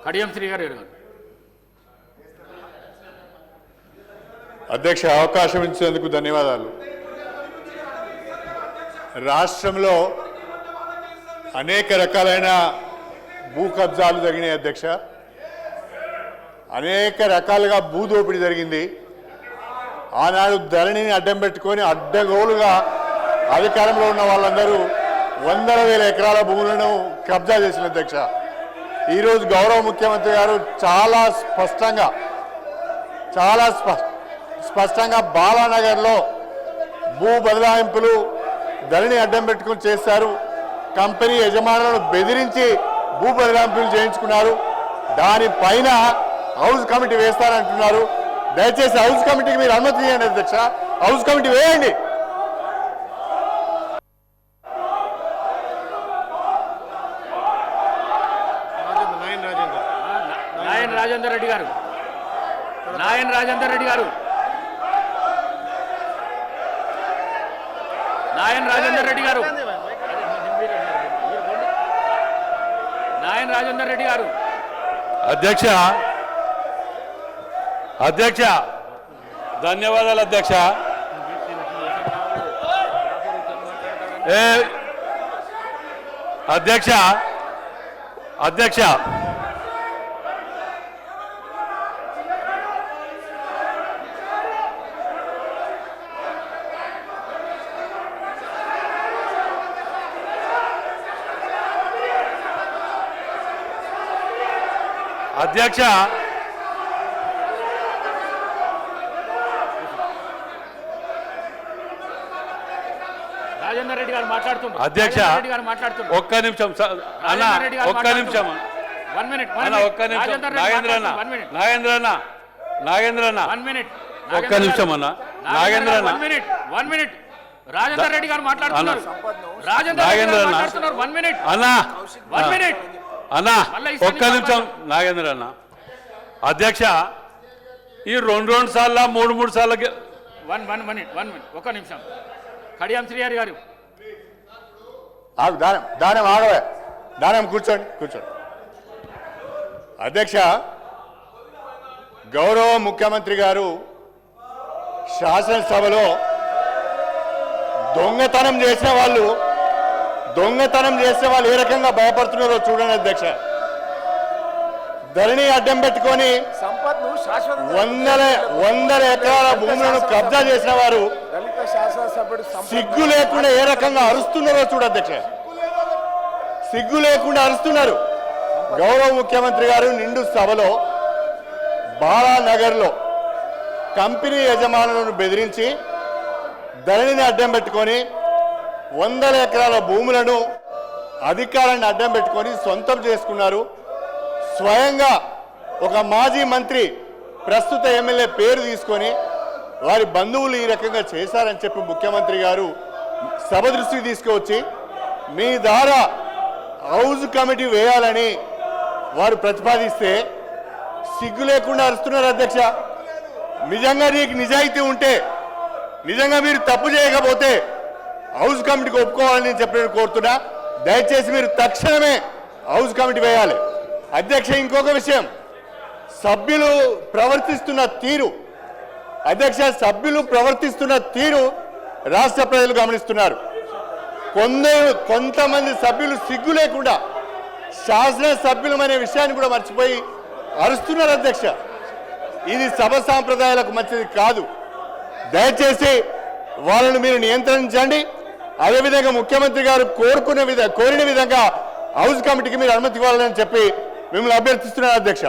కడియం శ్రీ గారు. అధ్యక్ష, అవకాశం ఇచ్చినందుకు ధన్యవాదాలు. రాష్ట్రంలో అనేక రకాలైన భూ కబ్జాలు జరిగినాయి అధ్యక్ష. అనేక రకాలుగా భూ దోపిడీ జరిగింది. ఆనాడు ధరణిని అడ్డం పెట్టుకొని అడ్డగోలుగా అధికారంలో ఉన్న వాళ్ళందరూ వందల వేల ఎకరాల భూములను కబ్జా చేసిన అధ్యక్ష. ఈరోజు గౌరవ ముఖ్యమంత్రి గారు చాలా స్పష్టంగా బాలానగర్లో భూ బదలాయింపులు ధరణి అడ్డం పెట్టుకుని చేశారు. కంపెనీ యజమానులను బెదిరించి భూ బదలాయింపులు చేయించుకున్నారు. దానిపైన హౌస్ కమిటీ వేస్తారంటున్నారు. దయచేసి హౌస్ కమిటీకి మీరు అనుమతి ఇవ్వండి అధ్యక్ష. హౌస్ కమిటీ వేయండి. నాయన్ రాజేందర్ రెడ్డి గారు. నాయన్ రాజేందర్ రెడ్డి గారు. నాయన్ రాజేందర్ రెడ్డి గారు. నాయన్ రాజేందర్ రెడ్డి గారు. అధ్యక్ష అధ్యక్ష ధన్యవాదాలు అధ్యక్ష. అధ్యక్ష అధ్యక్ష అధ్యక్ష రాజేందర్ రెడ్డి గారు మాట్లాడుతున్నారు. అధ్యక్ష ఒక్క నిమిషం అన్న, ఒక్క నిమిషం అన్న, ఒక్క నిమిషం. నాగేంద్ర అన్న, నాగేంద్ర అన్న, నాగేంద్ర అన్న, ఒక్క నిమిషం అన్న. నాగేంద్ర అన్న, 1 మినిట్. రాజేందర్ రెడ్డి గారు మాట్లాడుతున్నారు. నాగేంద్ర అన్న, అన్న 1 మినిట్ అన్న, ఒక్క నిమిషం. నాగేంద్ర అన్న. అధ్యక్ష, ఈ రెండు సార్లు 3 సార్లు 1 మినిట్ ఒక్క నిమిషం. కడియం శ్రీ గారు. దానం ఆగవే. దానం కూర్చోండి. అధ్యక్ష, గౌరవ ముఖ్యమంత్రి గారు శాసనసభలో దొంగతనం చేసిన వాళ్ళు ఏ రకంగా భయపడుతున్నారో చూడండి అధ్యక్ష. ధరణి అడ్డం పెట్టుకొని వందల ఎకరాల భూములను కబ్జా చేసిన వారు సిగ్గు లేకుండా ఏ రకంగా అరుస్తున్నారో చూడు అధ్యక్ష. సిగ్గు లేకుండా అరుస్తున్నారు. గౌరవ ముఖ్యమంత్రి గారు నిండు సభలో బాలానగర్లో కంపెనీ యజమానులను బెదిరించి ధరణిని అడ్డం పెట్టుకొని వందల ఎకరాల భూములను అధికారాన్ని అడ్డం పెట్టుకొని సొంతం చేసుకున్నారు. స్వయంగా ఒక మాజీ మంత్రి ప్రస్తుత ఎమ్మెల్యే పేరు తీసుకొని వారి బంధువులు ఈ రకంగా చేశారని చెప్పి ముఖ్యమంత్రి గారు సభ దృష్టికి తీసుకువచ్చి మీ ద్వారా హౌస్ కమిటీ వేయాలని వారు ప్రతిపాదిస్తే సిగ్గు లేకుండా అరుస్తున్నారు అధ్యక్ష. నిజంగా నీకు నిజాయితీ ఉంటే, నిజంగా మీరు తప్పు చేయకపోతే హౌస్ కమిటీకి ఒప్పుకోవాలని చెప్పి కోరుతున్నా. దయచేసి మీరు తక్షణమే హౌస్ కమిటీ వేయాలి అధ్యక్ష. ఇంకొక విషయం, సభ్యులు ప్రవర్తిస్తున్న తీరు రాష్ట్ర ప్రజలు గమనిస్తున్నారు. కొంతమంది సభ్యులు సిగ్గు లేకుండా శాసనసభ్యులమనే విషయాన్ని కూడా మర్చిపోయి అరుస్తున్నారు అధ్యక్ష. ఇది సభ సాంప్రదాయాలకు మంచిది కాదు. దయచేసి వాళ్ళను మీరు నియంత్రించండి. అదేవిధంగా ముఖ్యమంత్రి గారు కోరిన విధంగా హౌస్ కమిటీకి మీరు అనుమతి ఇవ్వాలని చెప్పి మిమ్మల్ని అభ్యర్థిస్తున్నారు అధ్యక్ష.